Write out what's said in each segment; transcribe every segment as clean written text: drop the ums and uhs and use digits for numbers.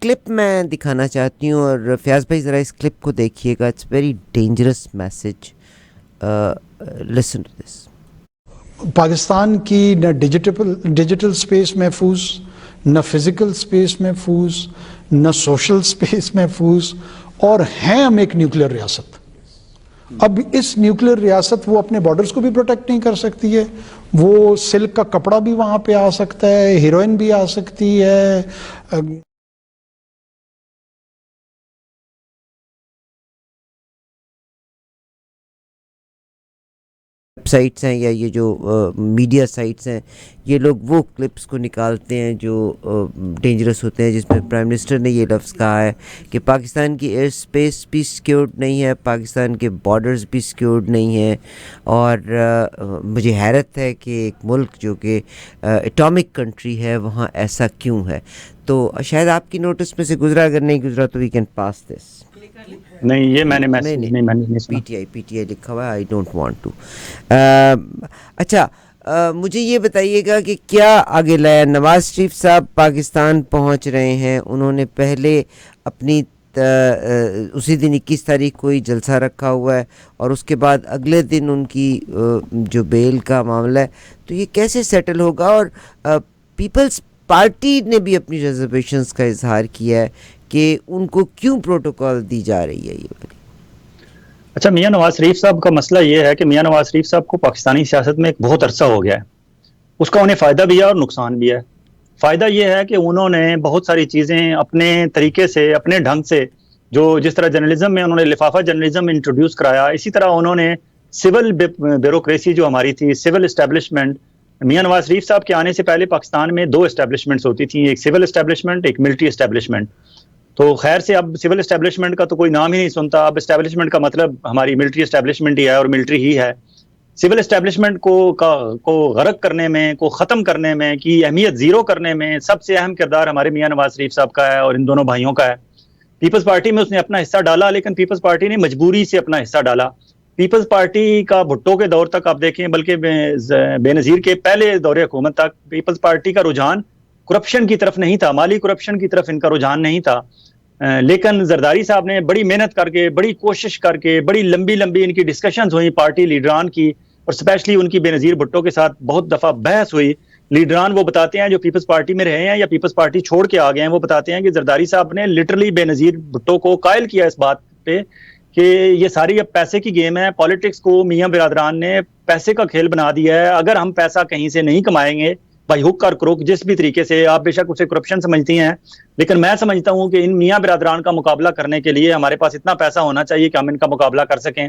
Clip मैं दिखाना चाहती हूँ और फयाज भाई ज़रा इस क्लिप को देखिएगा. It's very dangerous message. Listen to this. Pakistan की न डिजिटल स्पेस महफूज, न फिजिकल स्पेस महफूज, न सोशल स्पेस महफूज, और हैं हम एक न्यूक्लियर रियासत. अब इस न्यूक्लियर रियासत वो अपने बॉर्डर्स को भी प्रोटेक्ट नहीं कर सकती है. वो सिल्क का कपड़ा भी वहां पे आ सकता है, हीरोइन भी आ सकती है. वेबसाइट्स हैं या ये जो मीडिया साइट्स हैं, ये लोग वो क्लिप्स को निकालते हैं जो डेंजरस होते हैं, जिसमें प्राइम मिनिस्टर ने ये लफ्ज़ कहा है कि पाकिस्तान की एयर स्पेस भी सिक्योर्ड नहीं है, पाकिस्तान के बॉर्डर्स भी सिक्योर्ड नहीं है. और मुझे हैरत है कि एक मुल्क जो कि एटॉमिक कंट्री है वहाँ ऐसा क्यों है. तो शायद आपकी नोटिस में से गुजरा, अगर नहीं गुजरा तो वी कैन पास दिस. नहीं, ये मैंने मैसेज नहीं सुना. पीटीआई लिखा हुआ है. I don't want to. अच्छा, मुझे ये बताइएगा कि क्या आगे लाया. नवाज शरीफ साहब पाकिस्तान पहुंच रहे हैं. उन्होंने पहले अपनी उसी दिन 21 तारीख को ही जलसा रखा हुआ है और उसके बाद अगले दिन उनकी जो बेल का मामला है, तो ये कैसे सेटल होगा. और पीपल्स पार्टी ने भी अपनी रिजर्वेशंस का इजहार किया है कि उनको क्यों प्रोटोकॉल दी जा रही है ये वाली. अच्छा, मियां नवाज शरीफ साहब का मसला ये है कि मियां नवाज शरीफ साहब को पाकिस्तानी सियासत में एक बहुत अरसा हो गया है. उसका उन्हें फ़ायदा भी है और नुकसान भी है. फ़ायदा ये है कि उन्होंने बहुत सारी चीज़ें अपने तरीके से, अपने ढंग से, जो जिस तरह जर्नलिज्म में उन्होंने लिफाफा जर्नलिज्म इंट्रोड्यूस कराया, इसी तरह उन्होंने सिविल ब्यूरोक्रेसी जो हमारी थी, सिविल इस्टेब्लिशमेंट. मियां नवाज शरीफ साहब के आने से पहले पाकिस्तान में 2 इस्टेब्लिशमेंट्स होती थी, एक सिविल इस्टेब्लिशमेंट, एक मिलिट्री इस्टेब्लिशमेंट. तो खैर से अब सिविल इस्टेब्लिशमेंट का तो कोई नाम ही नहीं सुनता. अब इस्टेब्लिशमेंट का मतलब हमारी मिलिट्री इस्टेब्लिशमेंट ही है और मिलिट्री ही है. सिविल इस्टेब्लिशमेंट को गरक करने में, को ख़त्म करने में, की अहमियत ज़ीरो करने में सबसे अहम किरदार हमारे मियां नवाज शरीफ साहब का है और इन दोनों भाइयों का है. पीपल्स पार्टी में उसने अपना हिस्सा डाला, लेकिन पीपल्स पार्टी ने मजबूरी से अपना हिस्सा डाला. पीपल्स पार्टी का भुट्टो के दौर तक आप देखें, बल्कि बेनज़ीर के पहले दौरे हुकूमत तक पीपल्स पार्टी का रुझान करप्शन की तरफ नहीं था, माली करप्शन की तरफ इनका रुझान नहीं था. लेकिन जरदारी साहब ने बड़ी मेहनत करके, बड़ी कोशिश करके, बड़ी लंबी लंबी इनकी डिस्कशंस हुई पार्टी लीडरान की, और स्पेशली उनकी बेनज़ीर भुट्टो के साथ बहुत दफ़ा बहस हुई. लीडरान वो बताते हैं जो पीपल्स पार्टी में रहे हैं या पीपल्स पार्टी छोड़ के आ गए हैं, वो बताते हैं कि जरदारी साहब ने लिटरली बेनज़ीर भुट्टो को कायल किया इस बात पे कि ये सारी अब पैसे की गेम है. पॉलिटिक्स को मियां बिरादरान ने पैसे का खेल बना दिया है. अगर हम पैसा कहीं से नहीं कमाएंगे, भाई हुक और क्रोक जिस भी तरीके से, आप बेशक उसे करप्शन समझती हैं, लेकिन मैं समझता हूं कि इन मियां बिरादरान का मुकाबला करने के लिए हमारे पास इतना पैसा होना चाहिए कि हम इनका मुकाबला कर सकें.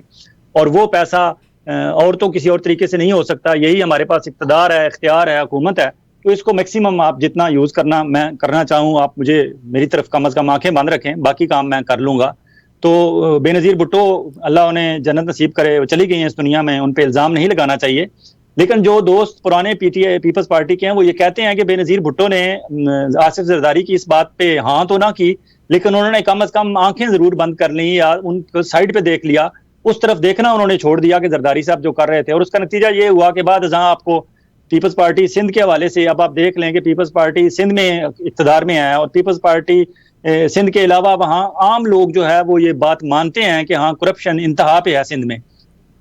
और वो पैसा और तो किसी और तरीके से नहीं हो सकता. यही हमारे पास इक़्तिदार है, इख्तियार है, हुकूमत है. तो इसको मैक्सिमम आप जितना यूज़ करना मैं करना चाहूँ, आप मुझे मेरी तरफ कम अज़ कम आंखें बंद रखें, बाकी काम मैं कर लूँगा. तो बेनज़ीर भुट्टो, अल्लाह उन्हें जन्नत नसीब करे, चली गई हैं इस दुनिया में, उन पर इल्ज़ाम नहीं लगाना चाहिए. लेकिन जो दोस्त पुराने पीटीआई पीपल्स पार्टी के हैं, वो ये कहते हैं कि बेनज़ीर भुट्टो ने आसिफ जरदारी की इस बात पे हाँ तो ना की, लेकिन उन्होंने कम अज़ कम आंखें ज़रूर बंद कर ली या उनको साइड पे देख लिया. उस तरफ देखना उन्होंने छोड़ दिया कि जरदारी साहब जो कर रहे थे, और उसका नतीजा ये हुआ कि बाद जहाँ आपको पीपल्स पार्टी सिंध के हवाले से अब आप देख लें कि पीपल्स पार्टी सिंध में इक़्तिदार में है, और पीपल्स पार्टी सिंध के अलावा वहाँ आम लोग जो है वो ये बात मानते हैं कि हाँ करप्शन इंतहा पे है सिंध में.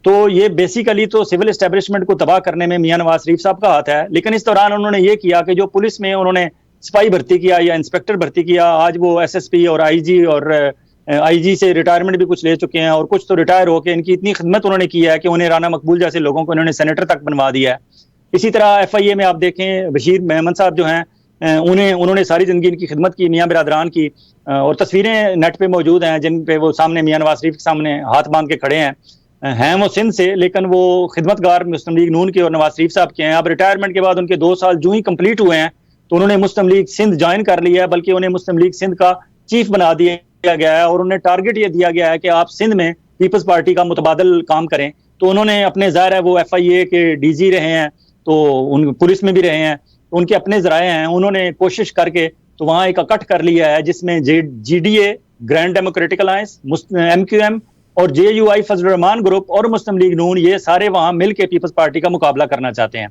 तो ये बेसिकली तो सिविल एस्टेब्लिशमेंट को तबाह करने में मियां नवाज शरीफ साहब का हाथ है. लेकिन इस दौरान उन्होंने ये किया कि जो पुलिस में उन्होंने सिपाही भर्ती किया या इंस्पेक्टर भर्ती किया, आज वो एसएसपी और आईजी और आईजी से रिटायरमेंट भी कुछ ले चुके हैं, और कुछ तो रिटायर होकर इनकी इतनी खिदमत उन्होंने की है कि उन्हें राना मकबूल जैसे लोगों को इन्होंने सेनेटर तक बनवा दिया है. इसी तरह FIA में आप देखें बशीर मेहमद साहब जो हैं, उन्होंने सारी जिंदगी इनकी खिदमत की, मियां बिरादरान की, और तस्वीरें नेट पे मौजूद हैं जिन पे वो सामने मियां नवाज शरीफ के सामने हाथ बांध के खड़े हैं वो सिंध से, लेकिन वो खिदमतगार मुस्लिम लीग नून के और नवाज शरीफ साहब के हैं. अब रिटायरमेंट के बाद उनके 2 साल जो ही कंप्लीट हुए हैं तो उन्होंने मुस्लिम लीग सिंध ज्वाइन कर लिया है, बल्कि उन्हें मुस्लिम लीग सिंध का चीफ बना दिया गया है, और उन्हें टारगेट ये दिया गया है कि आप सिंध में पीपल्स पार्टी का मुतबादल काम करें. तो उन्होंने अपने, ज़ाहिर है वो FIA के DG रहे हैं, तो उन पुलिस में भी रहे हैं, तो उनके अपने ज़राए हैं, उन्होंने कोशिश करके तो वहाँ एक इकट्ठ कर लिया है जिसमें GDA, grand democratic alliance, MQM और JUI फजल रहमान ग्रुप और मुस्लिम लीग नून, ये सारे वहाँ मिल के पीपल्स पार्टी का मुकाबला करना चाहते हैं.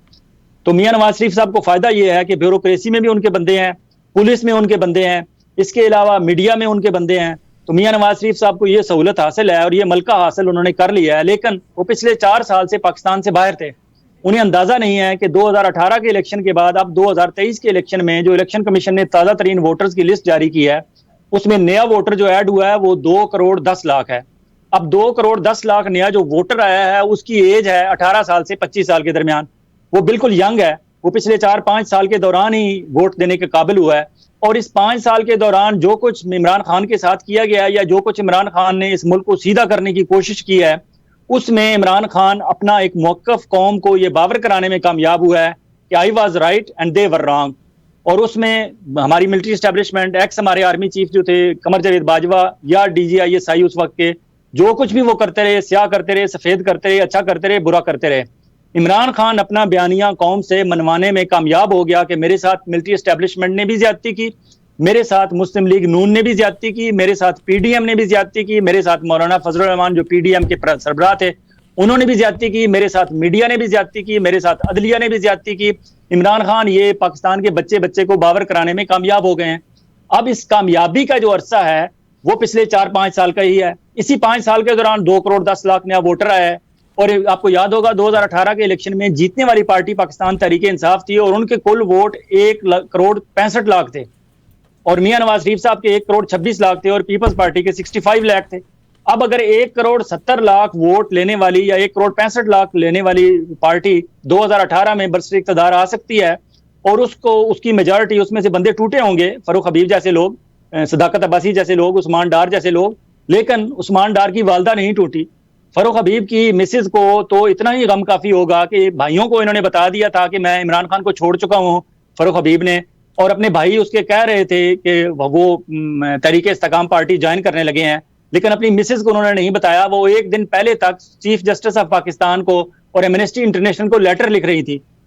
तो मियां नवाज शरीफ साहब को फायदा ये है कि ब्यूरोक्रेसी में भी उनके बंदे हैं, पुलिस में उनके बंदे हैं, इसके अलावा मीडिया में उनके बंदे हैं। तो मियां नवाज शरीफ साहब को ये सहूलत हासिल है और ये मलका हासिल उन्होंने कर लिया है, लेकिन वो पिछले 4 साल से पाकिस्तान से बाहर थे। उन्हें अंदाजा नहीं है कि 2018 के इलेक्शन के बाद अब 2023 के इलेक्शन में जो इलेक्शन कमीशन ने ताज़ा तरीन वोटर्स की लिस्ट जारी की है, उसमें नया वोटर जो ऐड हुआ है वो 2 करोड़ 10 लाख है। अब 2 करोड़ 10 लाख नया जो वोटर आया है उसकी एज है 18 साल से 25 साल के दरमियान। वो बिल्कुल यंग है, वो पिछले 4-5 साल के दौरान ही वोट देने के काबिल हुआ है। और इस 5 साल के दौरान जो कुछ इमरान खान के साथ किया गया है या जो कुछ इमरान खान ने इस मुल्क को सीधा करने की कोशिश की है, उसमें इमरान खान अपना एक मौक़िफ़ कौम को ये बावर कराने में कामयाब हुआ है कि I was right and they were wrong. और उसमें हमारी मिलिट्री एस्टेब्लिशमेंट, एक्स हमारे आर्मी चीफ जो थे कमर जावेद बाजवा या DGISI उस वक्त के, जो कुछ भी वो करते रहे, स्याह करते रहे, सफ़ेद करते रहे, अच्छा करते रहे, बुरा करते रहे। इमरान खान अपना बयानिया कौम से मनवाने में कामयाब हो गया कि मेरे साथ मिलिट्री एस्टेब्लिशमेंट ने भी ज्यादती की, मेरे साथ मुस्लिम लीग नून ने भी ज्यादती की, मेरे साथ PDM ने भी ज्यादती की, मेरे साथ मौलाना फजलुर रहमान जो PDM के सरबराह थे उन्होंने भी ज्यादती की, मेरे साथ मीडिया ने भी ज्यादती की, मेरे साथ अदलिया ने भी ज्यादती की। इमरान खान ये पाकिस्तान के बच्चे बच्चे को बावर कराने में कामयाब हो गए हैं। अब इस कामयाबी का जो अरसा है वो पिछले 4-5 साल का ही है। इसी 5 साल के दौरान 2 करोड़ 10 लाख नया वोटर आया है। और आपको याद होगा 2018 के इलेक्शन में जीतने वाली पार्टी पाकिस्तान तहरीके इंसाफ थी और उनके कुल वोट 1 करोड़ 65 लाख थे और मियां नवाज शरीफ साहब के 1 करोड़ 26 लाख थे और पीपल्स पार्टी के 65 लाख थे। अब अगर 1 करोड़ 70 लाख वोट लेने वाली या 1 करोड़ 65 लाख लेने वाली पार्टी 2018 में बरसर इक़्तिदार आ सकती है और उसको उसकी मेजॉरिटी उसमें से बंदे टूटे होंगे, फरूख हबीब जैसे लोग, सदाकत अब्बासी जैसे लोग, उस्मान डार जैसे लोग, लेकिन उस्मान डार की वालदा नहीं टूटी। फरूख हबीब की मिसेज को तो इतना ही गम काफी होगा कि भाइयों को इन्होंने बता दिया था कि मैं इमरान खान को छोड़ चुका हूं, फरूख हबीब ने, और अपने भाई उसके कह रहे थे कि वो तहरीके इस्तेकाम पार्टी ज्वाइन करने लगे हैं, लेकिन अपनी मिसेज को उन्होंने नहीं बताया। वो 1 दिन पहले तक चीफ जस्टिस ऑफ पाकिस्तान को और एमनेस्टी इंटरनेशनल को लेटर लिख रही थी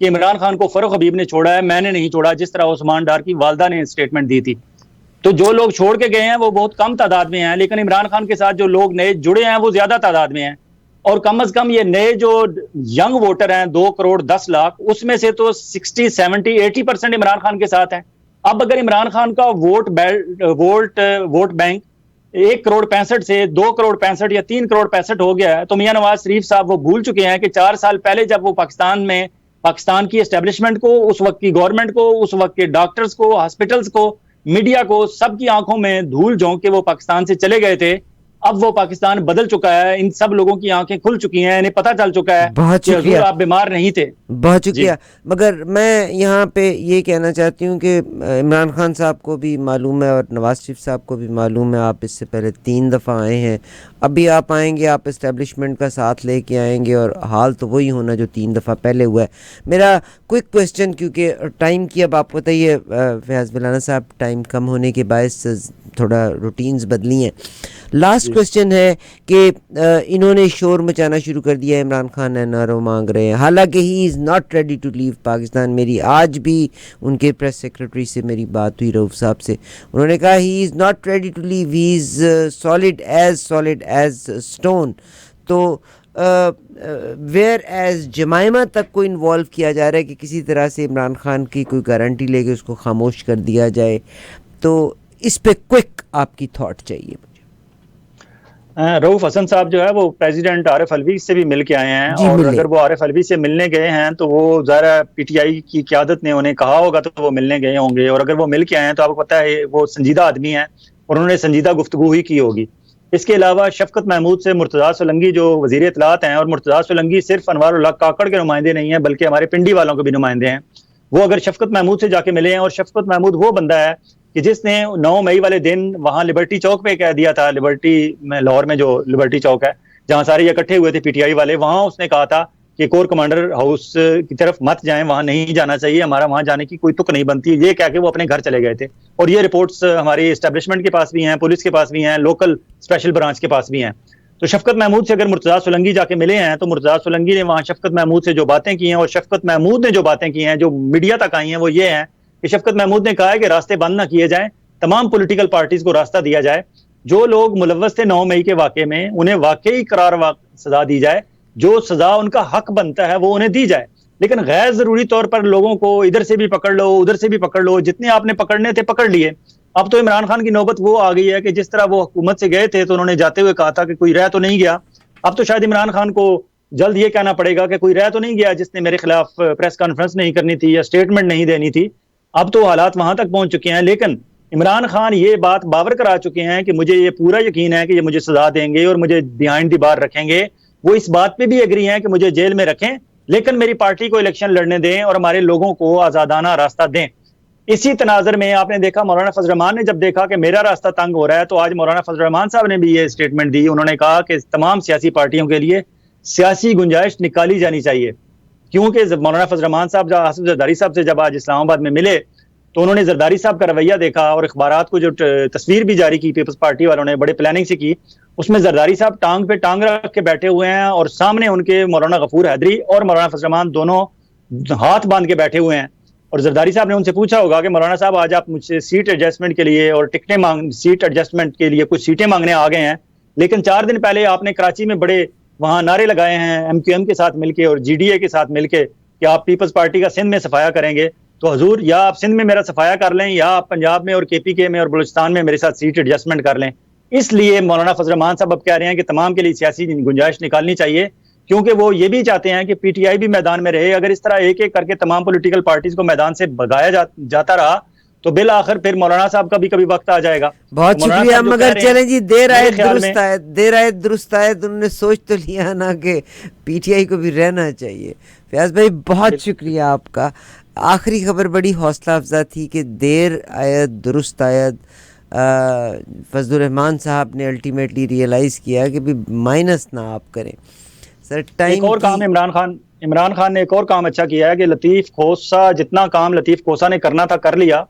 कि इमरान खान को फरूख हबीब ने छोड़ा है, मैंने नहीं छोड़ा, जिस तरह उस्मान डार की वालदा ने स्टेटमेंट दी थी। तो जो लोग छोड़ के गए हैं वो बहुत कम तादाद में हैं, लेकिन इमरान खान के साथ जो लोग नए जुड़े हैं वो ज्यादा तादाद में हैं। और कम अज कम ये नए जो यंग वोटर हैं 2 करोड़ 10 लाख, उसमें से तो 60, 70, 80% इमरान खान के साथ हैं। अब अगर इमरान खान का वोट बैंक 1 करोड़ 65 से 2 करोड़ 65 या 3 करोड़ 65 हो गया है, तो मियां नवाज शरीफ साहब वो भूल चुके हैं कि 4 साल पहले जब वो पाकिस्तान की एस्टेब्लिशमेंट को, उस वक्त की गवर्नमेंट को, उस वक्त के डॉक्टर्स को, हॉस्पिटल्स को, मीडिया को, सबकी आंखों में धूल झोंक के वो पाकिस्तान से चले गए थे। अब वो पाकिस्तान बदल चुका है, इन सब लोगों की आंखें खुल चुकी हैं, इन्हें पता चल चुका है कि हुजूर आप बीमार नहीं थे। बहुत शुक्रिया। मगर मैं यहाँ पे ये कहना चाहती हूँ कि इमरान खान साहब को भी मालूम है और नवाज शरीफ साहब को भी मालूम है, आप इससे पहले 3 दफ़ा आए हैं, अभी आप आएंगे, आप इस्टेब्लिशमेंट का साथ लेके आएंगे और हाल तो वही होना जो 3 दफ़ा पहले हुआ है। मेरा क्विक क्वेश्चन, क्योंकि टाइम की अब आपको पता ही है फयाज़ बिलाना साहब, टाइम कम होने के बायस थोड़ा रूटीन्स बदली हैं। लास्ट क्वेश्चन है कि इन्होंने शोर मचाना शुरू कर दिया, इमरान खान NRO मांग रहे हैं, हालांकि he is not ready to leave Pakistan. मेरी आज भी उनके प्रेस सेक्रेटरी से मेरी बात हुई, रऊफ साहब से, उन्होंने कहा he is not ready to leave, he is solid as stone. तो वेयर एज जमाइमा तक को इन्वॉल्व किया जा रहा है कि किसी तरह से इमरान खान की कोई गारंटी लेके उसको खामोश कर दिया जाए। तो इस पे क्विक आपकी थॉट चाहिए मुझे। रऊफ हसन साहब जो है वो प्रेसिडेंट आरिफ अलवी से भी मिल के आए हैं, और अगर वो आरिफ अलवी से मिलने गए हैं तो वो ज़रा PTI की क़यादत ने उन्हें कहा होगा तो वो मिलने गए होंगे, और अगर वो मिल के आए हैं तो आपको पता है वो संजीदा आदमी हैं और उन्होंने संजीदा गुफ्तगू ही की होगी। इसके अलावा शफकत महमूद से मुर्तज़ा सोलंकी जो वज़ीर इत्तलात हैं, और मुर्तज़ा सोलंकी सिर्फ अनवारुल हक काकड़ के नुमाइंदे नहीं हैं बल्कि हमारे पिंडी वालों के भी नुमाइंदे हैं, वो अगर शफकत महमूद से जाके मिले हैं, और शफकत महमूद वो बंदा है कि जिसने 9 मई वाले दिन वहां लिबर्टी चौक पे कह दिया था, लिबर्टी में लाहौर में जो लिबर्टी चौक है जहां सारे इकट्ठे हुए थे PTI वाले, वहां उसने कहा था कि कोर कमांडर हाउस की तरफ मत जाएं, वहां नहीं जाना चाहिए, हमारा वहां जाने की कोई तुक नहीं बनती, ये कह के वो अपने घर चले गए थे। और ये रिपोर्ट्स हमारी एस्टेब्लिशमेंट के पास भी हैं, पुलिस के पास भी हैं, लोकल स्पेशल ब्रांच के पास भी हैं। तो शफकत महमूद से अगर मुर्तज़ा सोलंकी जाके मिले हैं तो मुर्तज़ा सोलंकी ने वहां शफकत महमूद से जो बातें की हैं, और शफकत महमूद ने जो बातें की हैं जो मीडिया तक आई हैं, वो ये हैं कि शफकत महमूद ने कहा है कि रास्ते बंद ना किए जाएं, तमाम पॉलिटिकल पार्टीज को रास्ता दिया जाए, जो लोग मुलव्वस थे 9 मई के वाक़े में उन्हें वाकई करार सजा दी जाए, जो सजा उनका हक बनता है वो उन्हें दी जाए, लेकिन गैर जरूरी तौर पर लोगों को इधर से भी पकड़ लो, उधर से भी पकड़ लो, जितने आपने पकड़ने थे पकड़ लिए। अब तो इमरान खान की नौबत वो आ गई है कि जिस तरह वो हुकूमत से गए थे तो उन्होंने जाते हुए कहा था कि कोई रह तो नहीं गया, अब तो शायद इमरान खान को जल्द ये कहना पड़ेगा कि कोई रह तो नहीं गया जिसने मेरे खिलाफ प्रेस कॉन्फ्रेंस नहीं करनी थी या स्टेटमेंट नहीं देनी थी। अब तो हालात वहां तक पहुंच चुके हैं, लेकिन इमरान खान ये बात बावर करा चुके हैं कि मुझे ये पूरा यकीन है कि ये मुझे सजा देंगे और मुझे बिहाइंड द बार रखेंगे। वो इस बात पे भी एग्री हैं कि मुझे जेल में रखें, लेकिन मेरी पार्टी को इलेक्शन लड़ने दें और हमारे लोगों को आजादाना रास्ता दें। इसी तनाजर में आपने देखा मौलाना फजल रहमान ने जब देखा कि मेरा रास्ता तंग हो रहा है, तो आज मौलाना फजल रहमान साहब ने भी ये स्टेटमेंट दी। उन्होंने कहा कि तमाम सियासी पार्टियों के लिए सियासी गुंजाइश निकाली जानी चाहिए, क्योंकि मौलाना फजल रहमान साहब आसिफ जरदारी साहब से जब आज इस्लामाबाद में मिले तो उन्होंने जरदारी साहब का रवैया देखा और अखबारात को जो तस्वीर भी जारी की पीपल्स पार्टी वालों ने बड़े प्लानिंग से की, उसमें जरदारी साहब टांग पे टांग रख के बैठे हुए हैं और सामने उनके मौलाना गफूर हैदरी और मौलाना फजल रहमान दोनों हाथ बांध के बैठे हुए हैं। और जरदारी साहब ने उनसे पूछा होगा कि मौलाना साहब आज आप मुझसे सीट एडजस्टमेंट के लिए और सीट एडजस्टमेंट के लिए कुछ सीटें मांगने आ गए हैं, लेकिन 4 दिन पहले आपने कराची में बड़े वहां नारे लगाए हैं एमक्यूएम के साथ मिलके और जीडीए के साथ मिलके कि आप पीपल्स पार्टी का सिंध में सफाया करेंगे। तो हजूर, या आप सिंध में मेरा सफाया कर लें या आप पंजाब में और केपीके में और बलूचिस्तान में मेरे साथ सीट एडजस्टमेंट कर लें। इसलिए मौलाना फजल रहमान साहब अब कह रहे हैं कि तमाम के लिए सियासी गुंजाइश निकालनी चाहिए, क्योंकि वो ये भी चाहते हैं कि पीटीआई भी मैदान में रहे। अगर इस तरह एक एक करके तमाम पॉलिटिकल पार्टीज को मैदान से भगाया जाता रहा तो बिल आखिर फिर मौलाना साहब का भी कभी वक्त आ जाएगा। बहुत शुक्रिया, मगर चलें जी, देर आए दुरुस्त आए, उन्होंने सोच तो लिया ना कि पीटीआई को भी रहना चाहिए। फयाज भाई बहुत शुक्रिया आपका। आखिरी खबर बड़ी हौसला अफजा थी कि देर आयत दुरुस्त आयत। फजलुर रहमान साहब ने अल्टीमेटली रियलाइज़ किया कि भी माइनस ना आप करें सर। टाइम एक और काम इमरान खान ने एक और काम अच्छा किया है कि लतीफ़ खोसा, जितना काम लतीफ़ खोसा ने करना था कर लिया।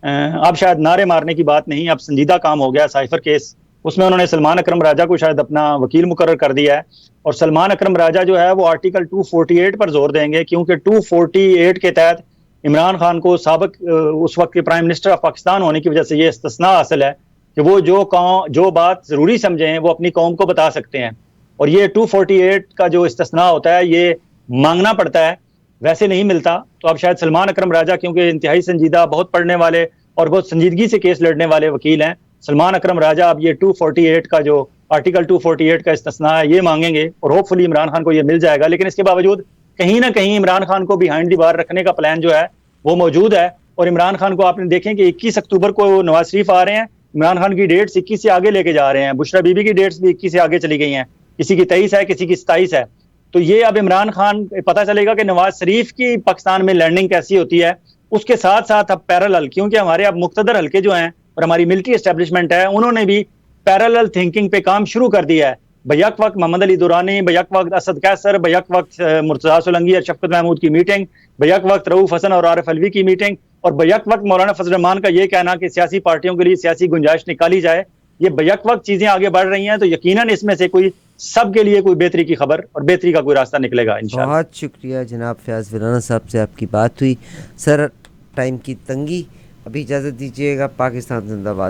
अब शायद नारे मारने की बात नहीं, अब संजीदा काम हो गया। साइफर केस, उसमें उन्होंने सलमान अकरम राजा को शायद अपना वकील मुकर्रर कर दिया है और सलमान अकरम राजा जो है वो आर्टिकल 248 पर जोर देंगे, क्योंकि 248 के तहत इमरान खान को साबिक उस वक्त के प्राइम मिनिस्टर ऑफ पाकिस्तान होने की वजह से ये इस्तिस्ना हासिल है कि वो जो बात जरूरी समझें वो अपनी कौम को बता सकते हैं। और ये 248 का जो इस्तिस्ना होता है ये मांगना पड़ता है, वैसे नहीं मिलता। तो अब शायद सलमान अकरम राजा, क्योंकि इंतहाई संजीदा, बहुत पढ़ने वाले और बहुत संजीदगी से केस लड़ने वाले वकील हैं, सलमान अकरम राजा अब ये 248 का जो आर्टिकल 248 का इस्तिस्ना है ये मांगेंगे और होपफुली इमरान खान को ये मिल जाएगा। लेकिन इसके बावजूद कहीं ना कहीं इमरान खान को बिहाइंड द बार रखने का प्लान जो है वो मौजूद है। और इमरान खान को आपने देखें कि 21 अक्टूबर को नवाज शरीफ आ रहे हैं, इमरान खान की डेट्स 21 से आगे लेके जा रहे हैं। बुशरा बीबी की डेट्स भी 21 से आगे चली गई हैं, किसी की 23 है, किसी की 27 है। तो ये अब इमरान खान, पता चलेगा कि नवाज शरीफ की पाकिस्तान में लैंडिंग कैसी होती है। उसके साथ साथ अब पैरेलल, क्योंकि हमारे अब मुक्तदर हल्के जो हैं और हमारी मिलिट्री एस्टेब्लिशमेंट है, उन्होंने भी पैरेलल थिंकिंग पे काम शुरू कर दिया है। बैक वक्त मोहम्मद अली दुरानी, बैक वक्त असद कैसर, बैक वक्त मुर्तज़ा सोलंकी और शफकत महमूद की मीटिंग, बैक वक्त रऊफ हसन और आरिफ अलवी की मीटिंग, और बैक वक्त मौलाना फजल रहमान का ये कहना कि सियासी पार्टियों के लिए सियासी गुंजाइश निकाली जाए। ये बैक वक्त चीजें आगे बढ़ रही हैं, तो यकीनन इसमें से कोई सबके लिए कोई बेहतरी की खबर और बेहतरी का कोई रास्ता निकलेगा इंशाअल्लाह। बहुत शुक्रिया जनाब फयाज विराना साहब से आपकी बात हुई। सर टाइम की तंगी, अभी इजाज़त दीजिएगा। पाकिस्तान जिंदाबाद।